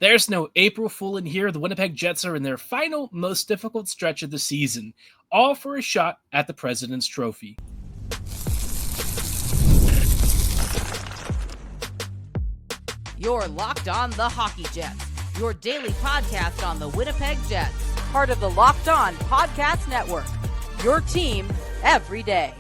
There's no April Fool in here. The Winnipeg Jets are in their final, most difficult stretch of the season, all for a shot at the President's Trophy. You're Locked On the Hockey Jets, your daily podcast on the Winnipeg Jets, part of the Locked On Podcast Network, your team every day.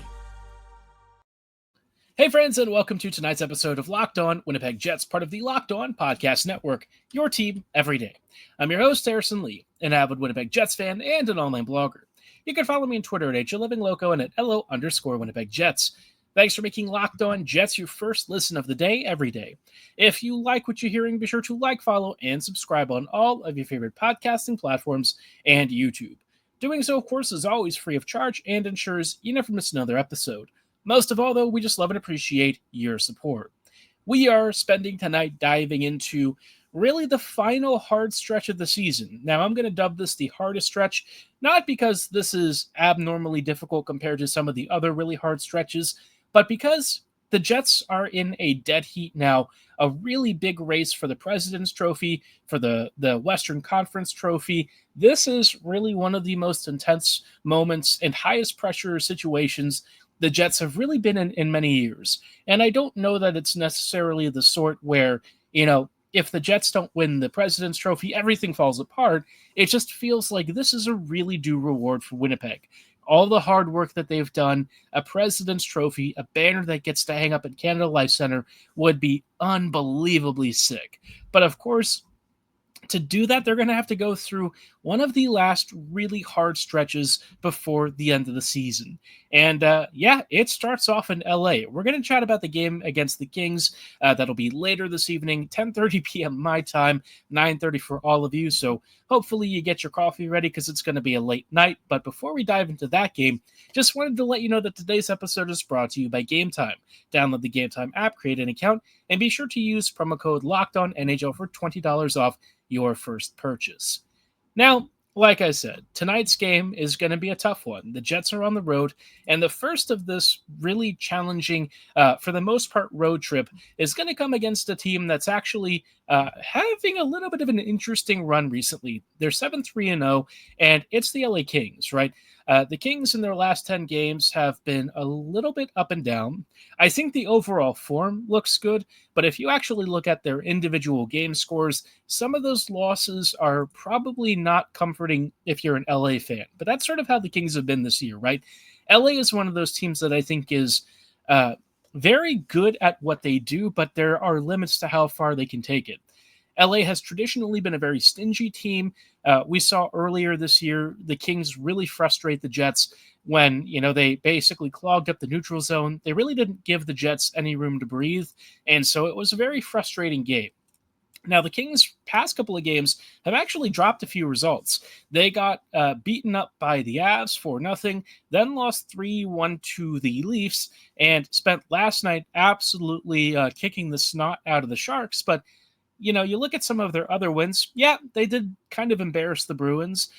Hey friends, and welcome to tonight's episode of Locked On Winnipeg Jets, part of the Locked On Podcast Network, your team every day. I'm your host, Harrison Lee, an avid Winnipeg Jets fan and an online blogger. You can follow me on Twitter at HLivingLoco and at LO_Winnipeg Jets. Thanks for making Locked On Jets your first listen of the day every day. If you like what you're hearing, be sure to like, follow, and subscribe on all of your favorite podcasting platforms and YouTube. Doing so, of course, is always free of charge and ensures you never miss another episode. Most of all, though, we just love and appreciate your support. We are spending tonight diving into really the final hard stretch of the season. Now, I'm going to dub this the hardest stretch, not because this is abnormally difficult compared to some of the other really hard stretches, but because the Jets are in a dead heat now, a really big race for the President's Trophy, for the Western Conference Trophy. This is really one of the most intense moments and highest pressure situations the Jets have really been in many years. And I don't know that it's necessarily the sort where, if the Jets don't win the President's Trophy, everything falls apart. It just feels like this is a really due reward for Winnipeg. All the hard work that they've done, a President's Trophy, a banner that gets to hang up at Canada Life Center would be unbelievably sick. But of course, to do that, they're going to have to go through one of the last really hard stretches before the end of the season. And it starts off in LA. We're going to chat about the game against the Kings. That'll be later this evening, 10:30 p.m. my time, 9:30 for all of you. So hopefully you get your coffee ready because it's going to be a late night. But before we dive into that game, just wanted to let you know that today's episode is brought to you by Game Time. Download the Game Time app, create an account, and be sure to use promo code LOCKEDONNHL for $20 off your first purchase. Now, like I said, tonight's game is going to be a tough one. The Jets are on the road, and the first of this really challenging, for the most part, road trip is going to come against a team that's actually having a little bit of an interesting run recently. They're 7-3-0, and it's the LA Kings, right? The Kings in their last 10 games have been a little bit up and down. I think the overall form looks good, but if you actually look at their individual game scores, some of those losses are probably not comforting if you're an LA fan. But that's sort of how the Kings have been this year, right? LA is one of those teams that I think is very good at what they do, but there are limits to how far they can take it. LA has traditionally been a very stingy team. We saw earlier this year the Kings really frustrate the Jets when, they basically clogged up the neutral zone. They really didn't give the Jets any room to breathe, and so it was a very frustrating game. Now, the Kings' past couple of games have actually dropped a few results. They got beaten up by the Avs 4-0, then lost 3-1 to the Leafs, and spent last night absolutely kicking the snot out of the Sharks, but you look at some of their other wins. Yeah, they did kind of embarrass the Bruins.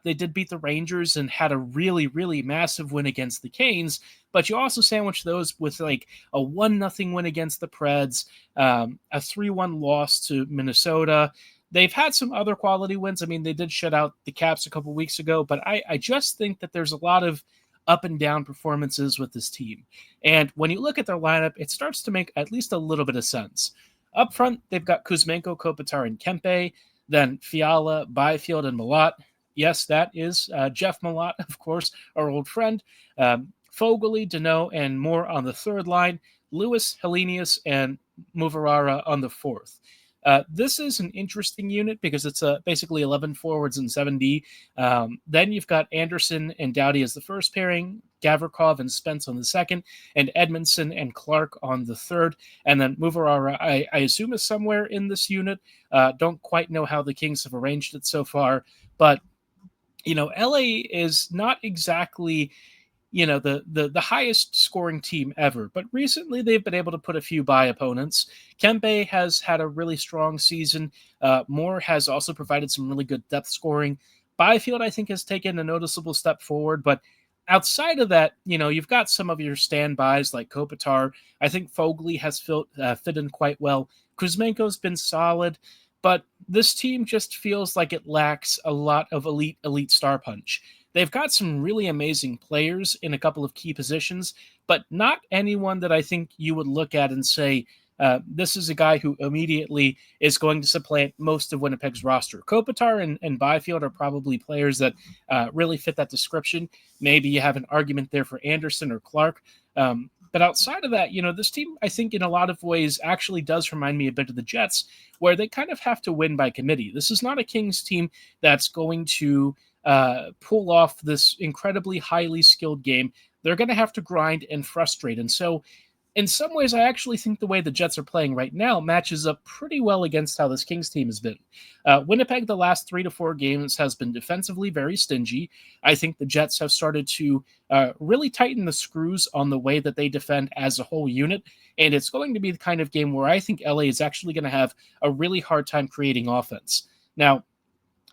They did beat the Rangers and had a really, really massive win against the Canes. But you also sandwich those with like a 1-0 win against the Preds, a 3-1 loss to Minnesota. They've had some other quality wins. I mean, they did shut out the Caps a couple weeks ago, but I just think that there's a lot of up and down performances with this team. And when you look at their lineup, it starts to make at least a little bit of sense. Up front, they've got Kuzmenko, Kopitar, and Kempe, then Fiala, Byfield, and Malott. Yes, that is Jeff Malott, of course, our old friend. Foegele, Deneau, and Moore on the third line. Lewis, Helenius, and Muvarara on the fourth. This is an interesting unit because it's basically 11 forwards and 7D. Then you've got Anderson and Doughty as the first pairing, Gavrikov and Spence on the second, and Edmondson and Clark on the third. And then Muvarara, I assume, is somewhere in this unit. Don't quite know how the Kings have arranged it so far. But, LA is not exactly the highest scoring team ever. But recently they've been able to put a few by opponents. Kempe has had a really strong season. Moore has also provided some really good depth scoring. Byfield, I think, has taken a noticeable step forward, but outside of that, you've got some of your standbys like Kopitar. I think Foegele has fit in quite well. Kuzmenko's been solid. but this team just feels like it lacks a lot of elite star punch. They've got some really amazing players in a couple of key positions, but not anyone that I think you would look at and say, this is a guy who immediately is going to supplant most of Winnipeg's roster. Kopitar and Byfield are probably players that really fit that description. Maybe you have an argument there for Anderson or Clark. But outside of that, this team, I think in a lot of ways actually does remind me a bit of the Jets, where they kind of have to win by committee. This is not a Kings team that's going to pull off this incredibly highly skilled game. They're going to have to grind and frustrate. And so in some ways, I actually think the way the Jets are playing right now matches up pretty well against how this Kings team has been. Winnipeg, the last 3 to 4 games, has been defensively very stingy. I think the Jets have started to really tighten the screws on the way that they defend as a whole unit. And it's going to be the kind of game where I think LA is actually going to have a really hard time creating offense. Now,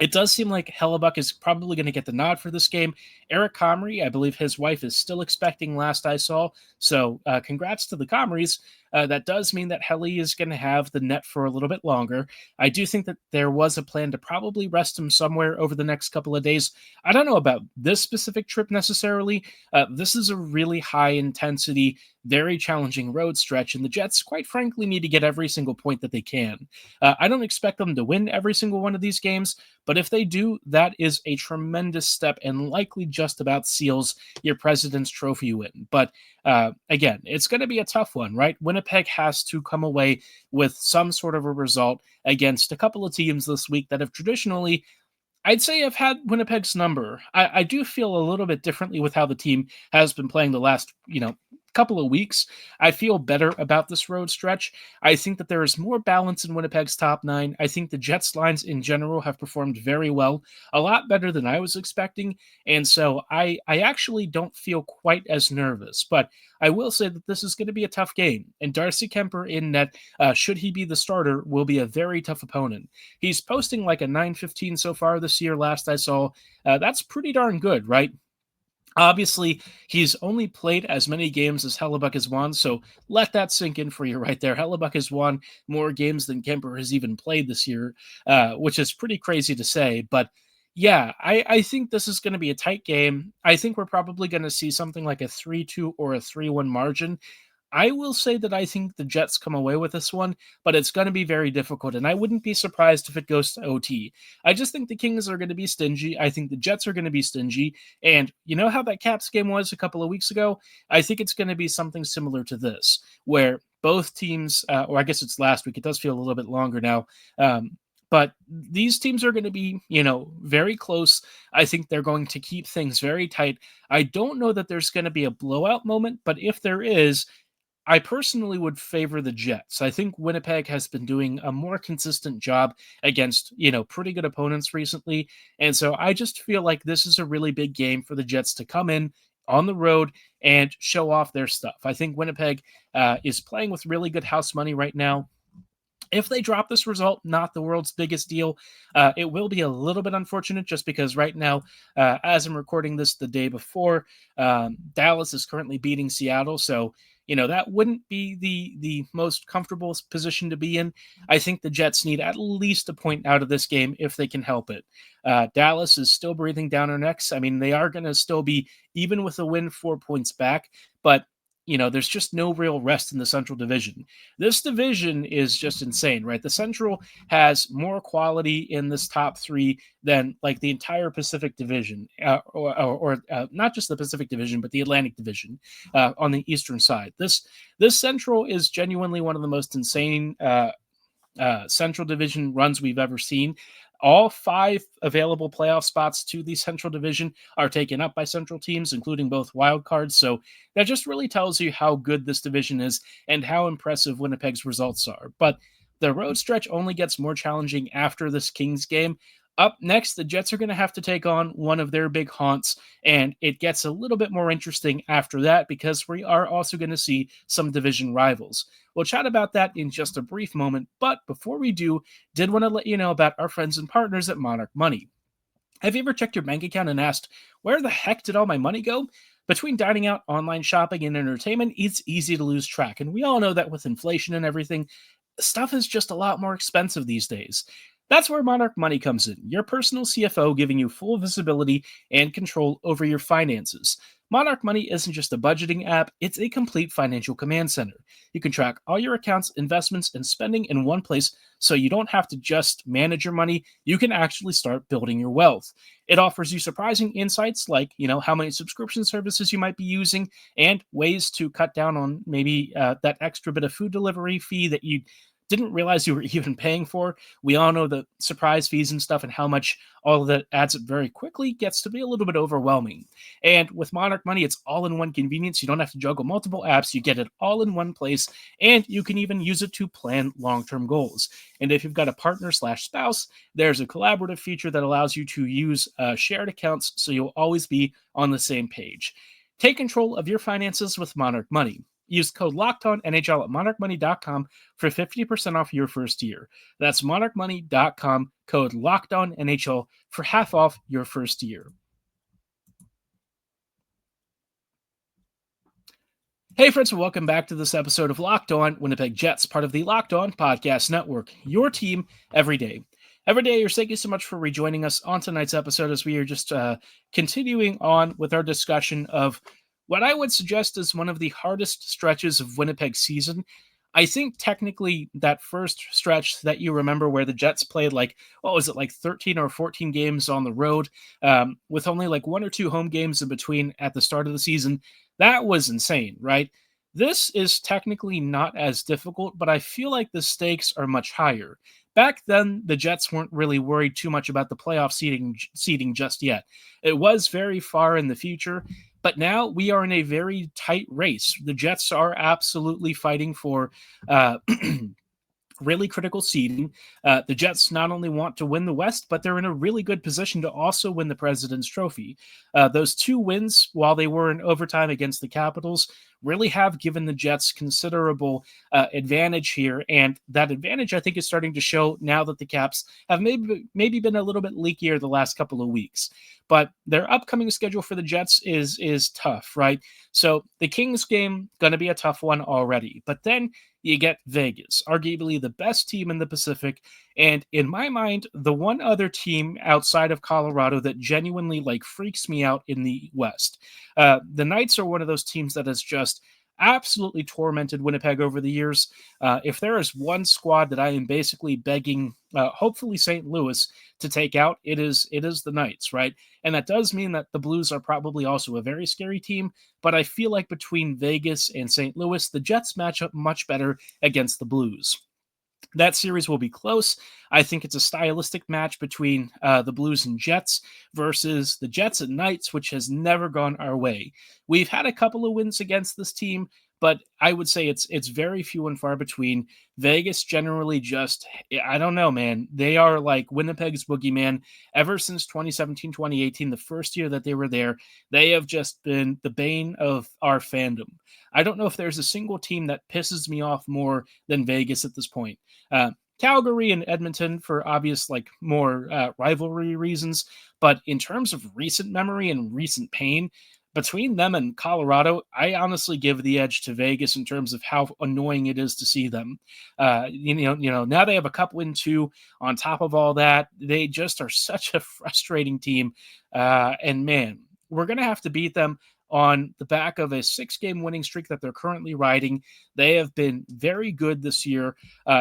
it does seem like Hellebuck is probably going to get the nod for this game. Eric Comrie, I believe his wife is still expecting last I saw. So congrats to the Comries. That does mean that Helly is going to have the net for a little bit longer. I do think that there was a plan to probably rest him somewhere over the next couple of days. I don't know about this specific trip necessarily. This is a really high intensity, very challenging road stretch, and the Jets, quite frankly, need to get every single point that they can. I don't expect them to win every single one of these games, but if they do, that is a tremendous step and likely just about seals your President's Trophy win. But again, it's going to be a tough one, right? Winnipeg has to come away with some sort of a result against a couple of teams this week that have traditionally, I'd say, have had Winnipeg's number. I do feel a little bit differently with how the team has been playing the last, couple of weeks. I feel better about this road stretch. I think that there is more balance in Winnipeg's top 9. I think the Jets lines in general have performed very well, a lot better than I was expecting. And so I actually don't feel quite as nervous, but I will say that this is going to be a tough game. And Darcy Kemper in net, should he be the starter, will be a very tough opponent. He's posting like a 915 so far this year, last I saw. That's pretty darn good, right? Obviously, he's only played as many games as Hellebuck has won, so let that sink in for you right there. Hellebuck has won more games than Kemper has even played this year, which is pretty crazy to say. But yeah, I think this is going to be a tight game. I think we're probably going to see something like a 3-2 or a 3-1 margin. I will say that I think the Jets come away with this one, but it's going to be very difficult, and I wouldn't be surprised if it goes to OT. I just think the Kings are going to be stingy. I think the Jets are going to be stingy, and you know how that Caps game was a couple of weeks ago? I think it's going to be something similar to this, where both teams, or I guess it's last week, it does feel a little bit longer now, but these teams are going to be, very close. I think they're going to keep things very tight. I don't know that there's going to be a blowout moment, but if there is, I personally would favor the Jets. I think Winnipeg has been doing a more consistent job against, pretty good opponents recently. And so I just feel like this is a really big game for the Jets to come in on the road and show off their stuff. I think Winnipeg is playing with really good house money right now. If they drop this result, not the world's biggest deal. It will be a little bit unfortunate just because right now, as I'm recording this the day before, Dallas is currently beating Seattle. So, that wouldn't be the most comfortable position to be in. I think the Jets need at least a point out of this game if they can help it. Dallas is still breathing down our necks. I mean, they are going to still be, even with a win, 4 points back, but there's just no real rest in the Central Division. This division is just insane, right? The Central has more quality in this top 3 than like the entire Pacific Division, or not just the Pacific Division, but the Atlantic Division on the eastern side. This Central is genuinely one of the most insane Central Division runs we've ever seen. All 5 available playoff spots to the Central Division are taken up by Central teams, including both wild cards. So that just really tells you how good this division is and how impressive Winnipeg's results are. But the road stretch only gets more challenging after this Kings game. Up next, the Jets are going to have to take on one of their big haunts, and it gets a little bit more interesting after that because we are also going to see some division rivals. We'll chat about that in just a brief moment, but before we do, did want to let you know about our friends and partners at Monarch Money. Have you ever checked your bank account and asked, where the heck did all my money go? Between dining out, online shopping, and entertainment, it's easy to lose track, and we all know that with inflation and everything, stuff is just a lot more expensive these days. That's where Monarch Money comes in, your personal CFO giving you full visibility and control over your finances. Monarch Money isn't just a budgeting app, it's a complete financial command center. You can track all your accounts, investments, and spending in one place so you don't have to just manage your money, you can actually start building your wealth. It offers you surprising insights like, how many subscription services you might be using and ways to cut down on maybe that extra bit of food delivery fee that you didn't realize you were even paying for. We all know the surprise fees and stuff and how much all of that adds up very quickly gets to be a little bit overwhelming. And with Monarch Money, it's all in one convenience. You don't have to juggle multiple apps. You get it all in one place, and you can even use it to plan long-term goals. And if you've got a partner/spouse, there's a collaborative feature that allows you to use shared accounts so you'll always be on the same page. Take control of your finances with Monarch Money. Use code LOCKEDONNHL at monarchmoney.com for 50% off your first year. That's monarchmoney.com, code LOCKEDONNHL for half off your first year. Hey friends, and welcome back to this episode of Locked On Winnipeg Jets, part of the Locked On Podcast Network, your team every day. Every day, thank you so much for rejoining us on tonight's episode as we are just continuing on with our discussion of what I would suggest is one of the hardest stretches of Winnipeg's season. I think technically that first stretch that you remember where the Jets played 13 or 14 games on the road with only like one or two home games in between at the start of the season, that was insane, right? This is technically not as difficult, but I feel like the stakes are much higher. Back then, the Jets weren't really worried too much about the playoff seeding just yet. It was very far in the future, but now we are in a very tight race. The Jets are absolutely fighting for really critical seeding. The Jets not only want to win the West, but they're in a really good position to also win the President's Trophy. Those two wins, while they were in overtime against the Capitals, really have given the Jets considerable advantage here. And that advantage, I think, is starting to show now that the Caps have maybe been a little bit leakier the last couple of weeks. But their upcoming schedule for the Jets is tough, right? So the Kings game, going to be a tough one already. But then you get Vegas, arguably the best team in the Pacific. And in my mind, the one other team outside of Colorado that genuinely freaks me out in the West. The Knights are one of those teams that has just absolutely tormented Winnipeg over the years. If there is one squad that I am basically begging, hopefully St. Louis, to take out, it is the Knights, right? And that does mean that the Blues are probably also a very scary team, but I feel like between Vegas and St. Louis, the Jets match up much better against the Blues. That series will be close. I think it's a stylistic match between the Blues and Jets versus the Jets and Knights, which has never gone our way. We've had a couple of wins against this team, but I would say it's very few and far between. Vegas generally just, I don't know, man. They are like Winnipeg's boogeyman. Ever since 2017, 2018, the first year that they were there, they have just been the bane of our fandom. I don't know if there's a single team that pisses me off more than Vegas at this point. Calgary and Edmonton for obvious, more rivalry reasons. But in terms of recent memory and recent pain, between them and Colorado, I honestly give the edge to Vegas in terms of how annoying it is to see them. Now they have a cup win too. On top of all that, they just are such a frustrating team. And man, we're going to have to beat them on the back of a 6-game winning streak that they're currently riding. They have been very good this year.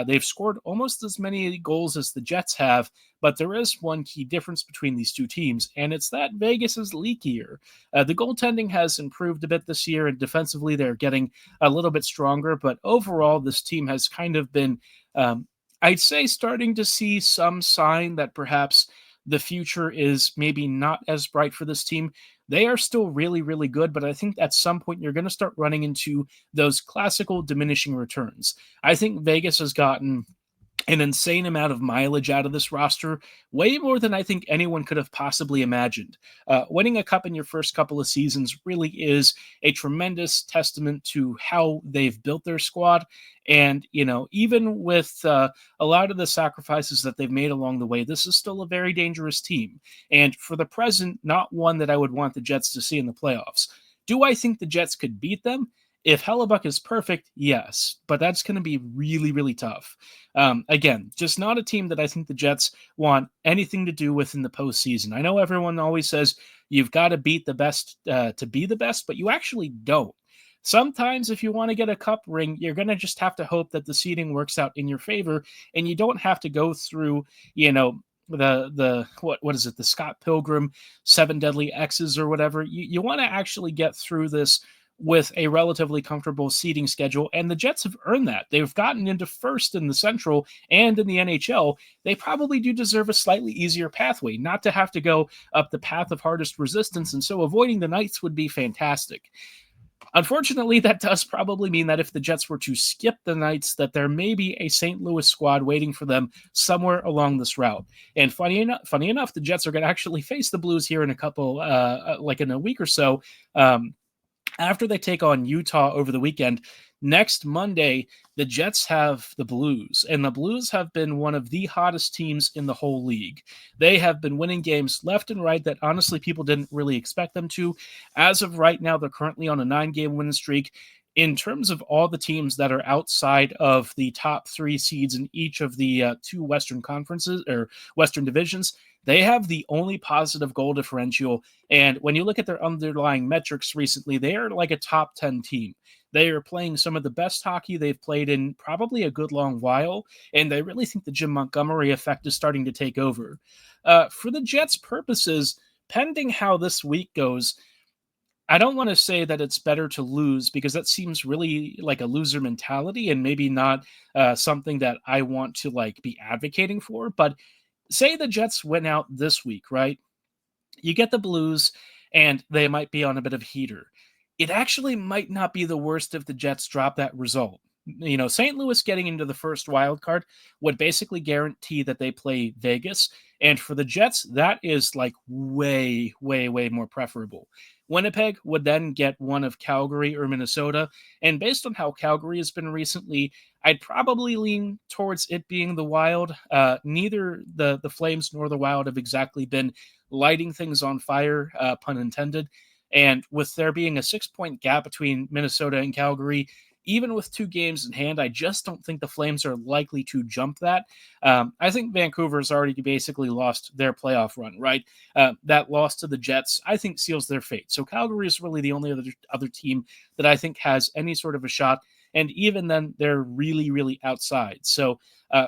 They've scored almost as many goals as the Jets have, but there is one key difference between these two teams, and it's that Vegas is leakier. The goaltending has improved a bit this year, and defensively they're getting a little bit stronger, but overall this team has kind of been, I'd say, starting to see some sign that perhaps the future is maybe not as bright for this team. They are still really, really good, but I think at some point you're going to start running into those classical diminishing returns. I think Vegas has gotten an insane amount of mileage out of this roster, way more than I think anyone could have possibly imagined. Winning a cup in your first couple of seasons really is a tremendous testament to how they've built their squad. And, even with a lot of the sacrifices that they've made along the way, this is still a very dangerous team. And for the present, not one that I would want the Jets to see in the playoffs. Do I think the Jets could beat them? If Hellebuck is perfect, yes, but that's going to be really, really tough. Again, just not a team that I think the Jets want anything to do with in the postseason. I know everyone always says you've got to beat the best to be the best, but you actually don't. Sometimes, if you want to get a cup ring, you're going to just have to hope that the seeding works out in your favor, and you don't have to go through, the what is it, the Scott Pilgrim 7 deadly X's or whatever. You want to actually get through this with a relatively comfortable seeding schedule, and the Jets have earned that. They've gotten into first in the Central and in the NHL. They probably do deserve a slightly easier pathway, not to have to go up the path of hardest resistance, and so avoiding the Knights would be fantastic. Unfortunately, that does probably mean that if the Jets were to skip the Knights, that there may be a St. Louis squad waiting for them somewhere along this route. And funny enough, the Jets are going to actually face the Blues here in a couple, like in a week or so. After they take on Utah over the weekend, next Monday, the Jets have the Blues, and the Blues have been one of the hottest teams in the whole league. They have been winning games left and right that honestly people didn't really expect them to. As of right now, they're currently on a 9-game winning streak. In terms of all the teams that are outside of the top 3 seeds in each of the 2 Western conferences or Western divisions, they have the only positive goal differential. And when you look at their underlying metrics recently, they are like a top 10 team. They are playing some of the best hockey they've played in probably a good long while, and I really think the Jim Montgomery effect is starting to take over. For the Jets' purposes, pending how this week goes, I don't want to say that it's better to lose because that seems really like a loser mentality and maybe not something that I want to like be advocating for. But say the Jets went out this week, right? You get the Blues and they might be on a bit of heater. It actually might not be the worst if the Jets drop that result. St. Louis getting into the first wild card would basically guarantee that they play Vegas. And for the Jets, that is like way, way, way more preferable. Winnipeg would then get one of Calgary or Minnesota. And based on how Calgary has been recently, I'd probably lean towards it being the Wild. Neither the Flames nor the Wild have exactly been lighting things on fire, pun intended. And with there being a 6-point gap between Minnesota and Calgary, even with 2 games in hand, I just don't think the Flames are likely to jump that. I think Vancouver's already basically lost their playoff run, right? That loss to the Jets, I think, seals their fate. So Calgary is really the only other team that I think has any sort of a shot. And even then, they're really, really outside. So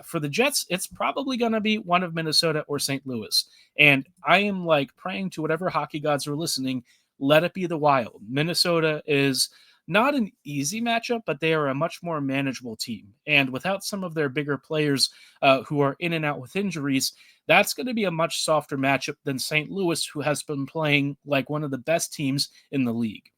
for the Jets, it's probably going to be one of Minnesota or St. Louis. And I am like praying to whatever hockey gods are listening, let it be the Wild. Minnesota is not an easy matchup, but they are a much more manageable team. And without some of their bigger players who are in and out with injuries, that's going to be a much softer matchup than St. Louis, who has been playing like one of the best teams in the league.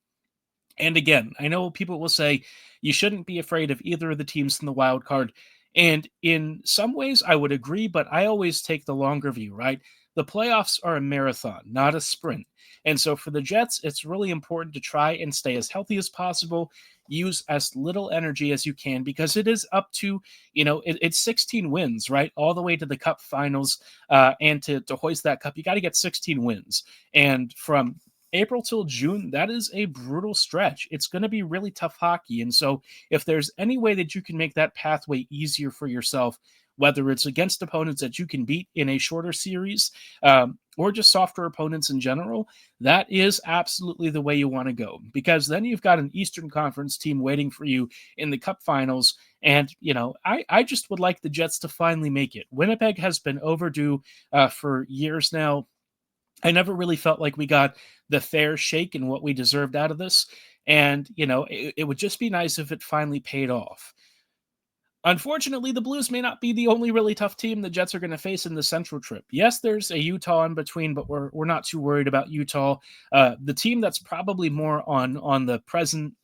And again, I know people will say you shouldn't be afraid of either of the teams in the wild card. And in some ways, I would agree, but I always take the longer view, right? The playoffs are a marathon, not a sprint. And so for the Jets, it's really important to try and stay as healthy as possible, use as little energy as you can, because it is up to, it's 16 wins, right? All the way to the cup finals. And to hoist that cup, you got to get 16 wins. And from April till June, that is a brutal stretch. It's going to be really tough hockey. And so if there's any way that you can make that pathway easier for yourself, whether it's against opponents that you can beat in a shorter series or just softer opponents in general, that is absolutely the way you want to go, because then you've got an Eastern Conference team waiting for you in the Cup Finals. And, I just would like the Jets to finally make it. Winnipeg has been overdue for years now. I never really felt like we got the fair shake in what we deserved out of this. And, it would just be nice if it finally paid off. Unfortunately, the Blues may not be the only really tough team the Jets are going to face in the Central trip. Yes, there's a Utah in between, but we're not too worried about Utah. The team that's probably more on the present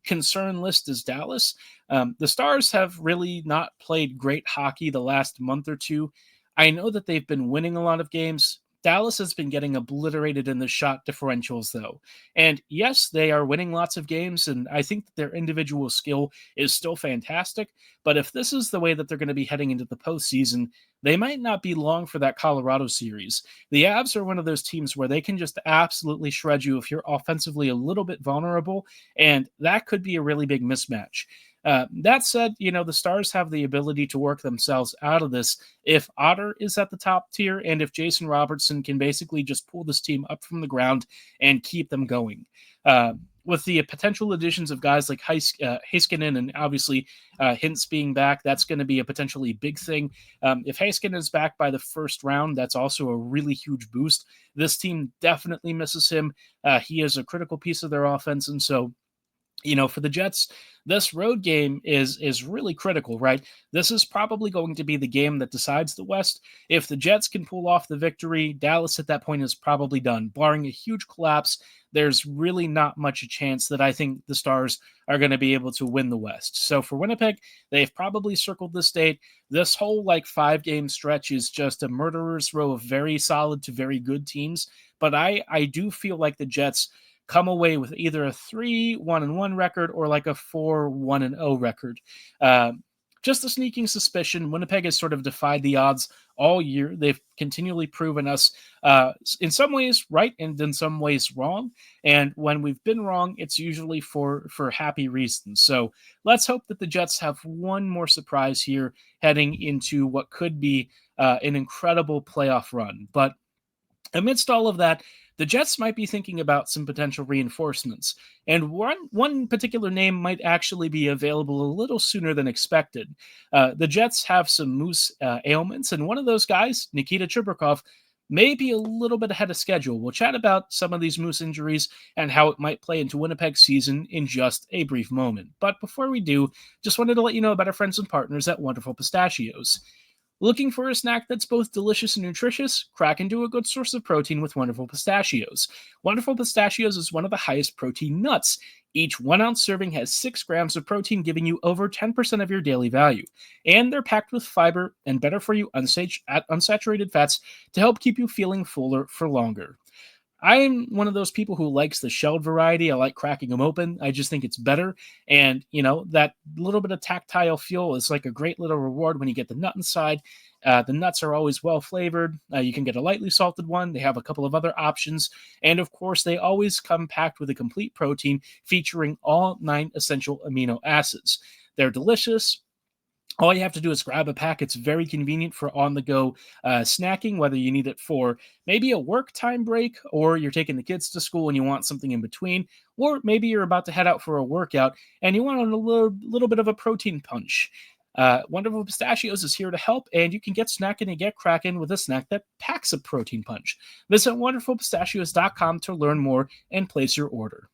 concern list is Dallas. The Stars have really not played great hockey the last month or two. I know that they've been winning a lot of games, Dallas has been getting obliterated in the shot differentials, though. And yes, they are winning lots of games, and I think that their individual skill is still fantastic. But if this is the way that they're going to be heading into the postseason, they might not be long for that Colorado series. The Avs are one of those teams where they can just absolutely shred you if you're offensively a little bit vulnerable, and that could be a really big mismatch. That said, the Stars have the ability to work themselves out of this if Otter is at the top tier and if Jason Robertson can basically just pull this team up from the ground and keep them going. With the potential additions of guys like Heiskanen and obviously Hintz being back, that's going to be a potentially big thing. If Heiskanen is back by the first round, that's also a really huge boost. This team definitely misses him. He is a critical piece of their offense, and so for the Jets, this road game is really critical, right? This is probably going to be the game that decides the West. If the Jets can pull off the victory, Dallas at that point is probably done. Barring a huge collapse, there's really not much a chance that I think the Stars are going to be able to win the West. So for Winnipeg, they've probably circled this date. This whole 5-game stretch is just a murderer's row of very solid to very good teams. But I do feel like the Jets come away with either a 3-1-1 record or a 4-1-0 record. Just a sneaking suspicion. Winnipeg has sort of defied the odds all year. They've continually proven us in some ways right and in some ways wrong. And when we've been wrong, it's usually for happy reasons. So let's hope that the Jets have one more surprise here heading into what could be an incredible playoff run. But amidst all of that, the Jets might be thinking about some potential reinforcements, and one particular name might actually be available a little sooner than expected. The Jets have some Moose ailments, and one of those guys, Nikita Chibrikov, may be a little bit ahead of schedule. We'll chat about some of these Moose injuries and how it might play into Winnipeg's season in just a brief moment. But before we do, just wanted to let you know about our friends and partners at Wonderful Pistachios. Looking for a snack that's both delicious and nutritious? Crack into a good source of protein with Wonderful Pistachios. Wonderful Pistachios is one of the highest protein nuts. Each 1 ounce serving has 6 grams of protein, giving you over 10% of your daily value. And they're packed with fiber and better for you unsaturated fats to help keep you feeling fuller for longer. I'm one of those people who likes the shelled variety. I like cracking them open. I just think it's better. And, that little bit of tactile feel is like a great little reward when you get the nut inside. The nuts are always well flavored. You can get a lightly salted one. They have a couple of other options. And of course, they always come packed with a complete protein featuring all 9 essential amino acids. They're delicious. All you have to do is grab a pack. It's very convenient for on-the-go snacking, whether you need it for maybe a work time break or you're taking the kids to school and you want something in between, or maybe you're about to head out for a workout and you want a little bit of a protein punch. Wonderful Pistachios is here to help, and you can get snacking and get cracking with a snack that packs a protein punch. Visit wonderfulpistachios.com to learn more and place your order.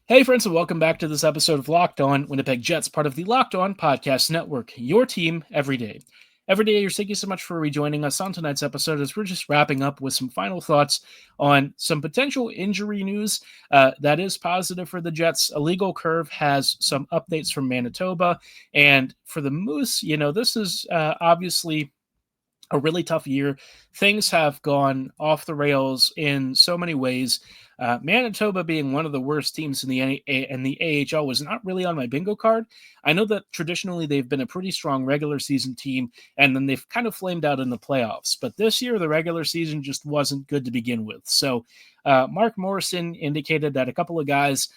Hey friends, and welcome back to this episode of Locked On Winnipeg Jets, part of the Locked On Podcast Network, your team every day. Every day, thank you so much for rejoining us on tonight's episode as we're just wrapping up with some final thoughts on some potential injury news that is positive for the Jets. A legal curve has some updates from Manitoba, and for the Moose, this is obviously a really tough year. Things have gone off the rails in so many ways. Manitoba being one of the worst teams in the AHL was not really on my bingo card. I know that traditionally they've been a pretty strong regular season team, and then they've kind of flamed out in the playoffs. But this year, the regular season just wasn't good to begin with. So Mark Morrison indicated that a couple of guys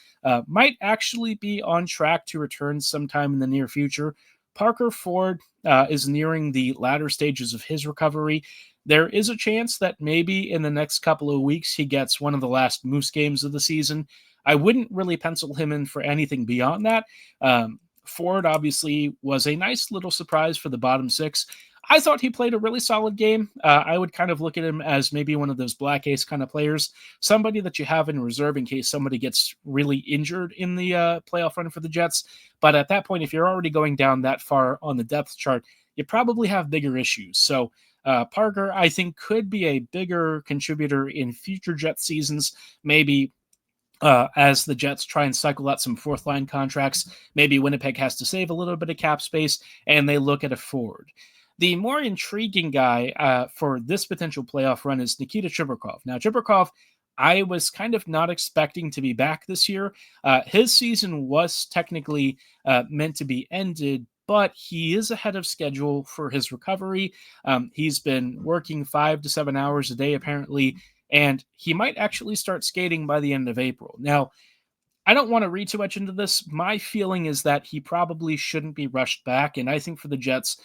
might actually be on track to return sometime in the near future. Parker Ford is nearing the latter stages of his recovery. There is a chance that maybe in the next couple of weeks he gets one of the last Moose games of the season. I wouldn't really pencil him in for anything beyond that. Ford obviously was a nice little surprise for the bottom 6. I thought he played a really solid game. I would kind of look at him as maybe one of those black ace kind of players, somebody that you have in reserve in case somebody gets really injured in the playoff run for the Jets. But at that point, if you're already going down that far on the depth chart, you probably have bigger issues. So Parker, I think, could be a bigger contributor in future Jet seasons, maybe as the Jets try and cycle out some fourth line contracts. Maybe Winnipeg has to save a little bit of cap space, and they look at a forward. The more intriguing guy for this potential playoff run is Nikita Chibrikov. Now, Chibrikov, I was kind of not expecting to be back this year. His season was technically meant to be ended, but he is ahead of schedule for his recovery. He's been working 5 to 7 hours a day, apparently, and he might actually start skating by the end of April. Now, I don't want to read too much into this. My feeling is that he probably shouldn't be rushed back, and I think for the Jets,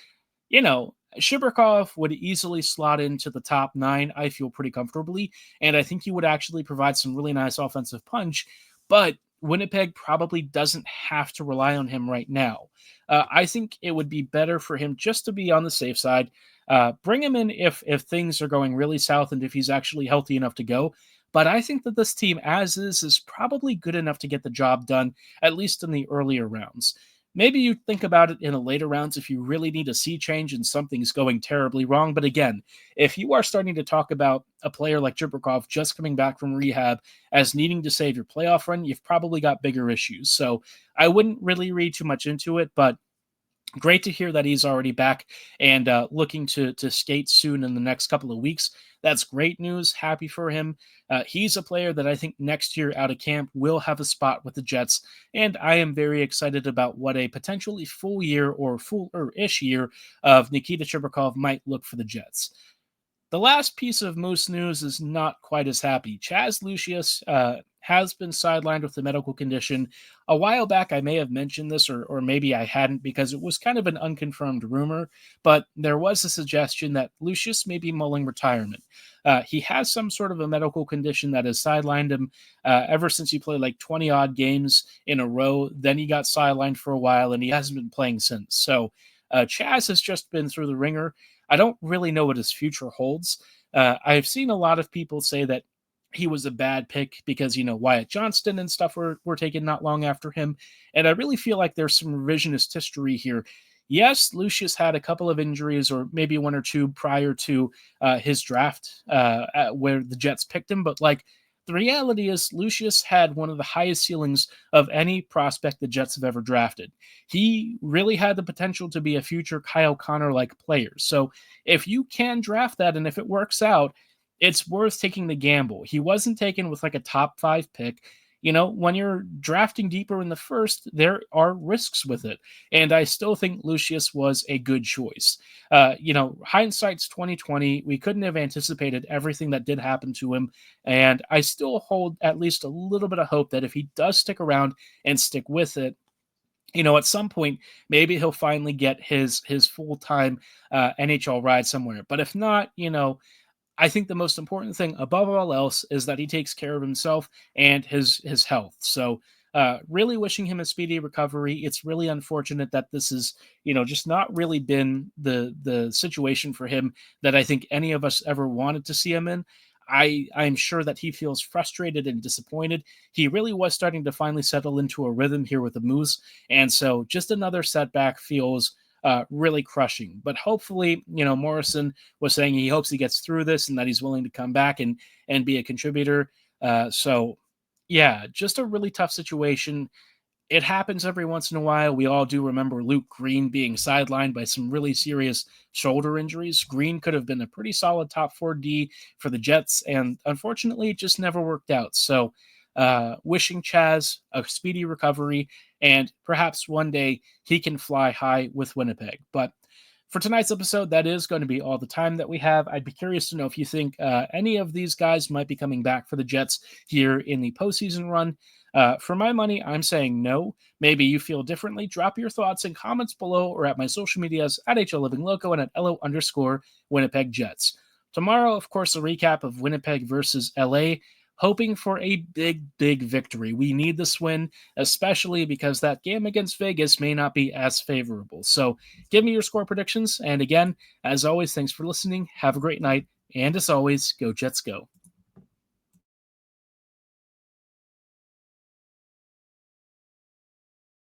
Shiberkov would easily slot into the top 9, I feel pretty comfortably, and I think he would actually provide some really nice offensive punch, but Winnipeg probably doesn't have to rely on him right now. I think it would be better for him just to be on the safe side. Bring him in if things are going really south and if he's actually healthy enough to go. But I think that this team, as is probably good enough to get the job done, at least in the earlier rounds. Maybe you think about it in the later rounds if you really need a sea change and something's going terribly wrong. But again, if you are starting to talk about a player like Jibrikov just coming back from rehab as needing to save your playoff run, you've probably got bigger issues. So I wouldn't really read too much into it, but great to hear that he's already back and looking to skate soon in the next couple of weeks. That's great news. Happy for him. He's a player that I think next year out of camp will have a spot with the Jets, and I am very excited about what a potentially full year or full-ish year of Nikita Chibrikov might look for the Jets. The last piece of Moose news is not quite as happy. Chaz Lucius has been sidelined with a medical condition. A while back, I may have mentioned this, or maybe I hadn't, because it was kind of an unconfirmed rumor, but there was a suggestion that Lucius may be mulling retirement. He has some sort of a medical condition that has sidelined him ever since he played like 20-odd games in a row. Then he got sidelined for a while, and he hasn't been playing since. So Chaz has just been through the ringer. I don't really know what his future holds. I've seen a lot of people say that he was a bad pick because, Wyatt Johnston and stuff were taken not long after him. And I really feel like there's some revisionist history here. Yes, Lucius had a couple of injuries or maybe one or two prior to his draft where the Jets picked him. But the reality is Lucius had one of the highest ceilings of any prospect the Jets have ever drafted. He really had the potential to be a future Kyle Connor-like player. So if you can draft that and if it works out, it's worth taking the gamble. He wasn't taken with a top 5 pick. When you're drafting deeper in the first, there are risks with it. And I still think Lucius was a good choice. Hindsight's 2020. We couldn't have anticipated everything that did happen to him. And I still hold at least a little bit of hope that if he does stick around and stick with it, at some point, maybe he'll finally get his full-time NHL ride somewhere. But if not, I think the most important thing above all else is that he takes care of himself and his health. So really wishing him a speedy recovery. It's really unfortunate that this is, just not really been the situation for him that I think any of us ever wanted to see him in. I'm sure that he feels frustrated and disappointed. He really was starting to finally settle into a rhythm here with the Moose. And so just another setback feels really crushing. But hopefully, Morrison was saying he hopes he gets through this and that he's willing to come back and be a contributor. So, yeah, just a really tough situation. It happens every once in a while. We all do remember Luke Green being sidelined by some really serious shoulder injuries. Green could have been a pretty solid top 4D for the Jets, and unfortunately, it just never worked out. So, wishing Chaz a speedy recovery, and perhaps one day he can fly high with Winnipeg. But for tonight's episode, that is going to be all the time that we have. I'd be curious to know if you think any of these guys might be coming back for the Jets here in the postseason run. For my money, I'm saying no. Maybe you feel differently. Drop your thoughts in comments below or at my social medias at HLLivingLoco and at LO_Winnipeg Jets. Tomorrow, of course, a recap of Winnipeg versus LA. Hoping for a big, big victory. We need this win, especially because that game against Vegas may not be as favorable. So give me your score predictions. And again, as always, thanks for listening. Have a great night. And as always, go Jets go.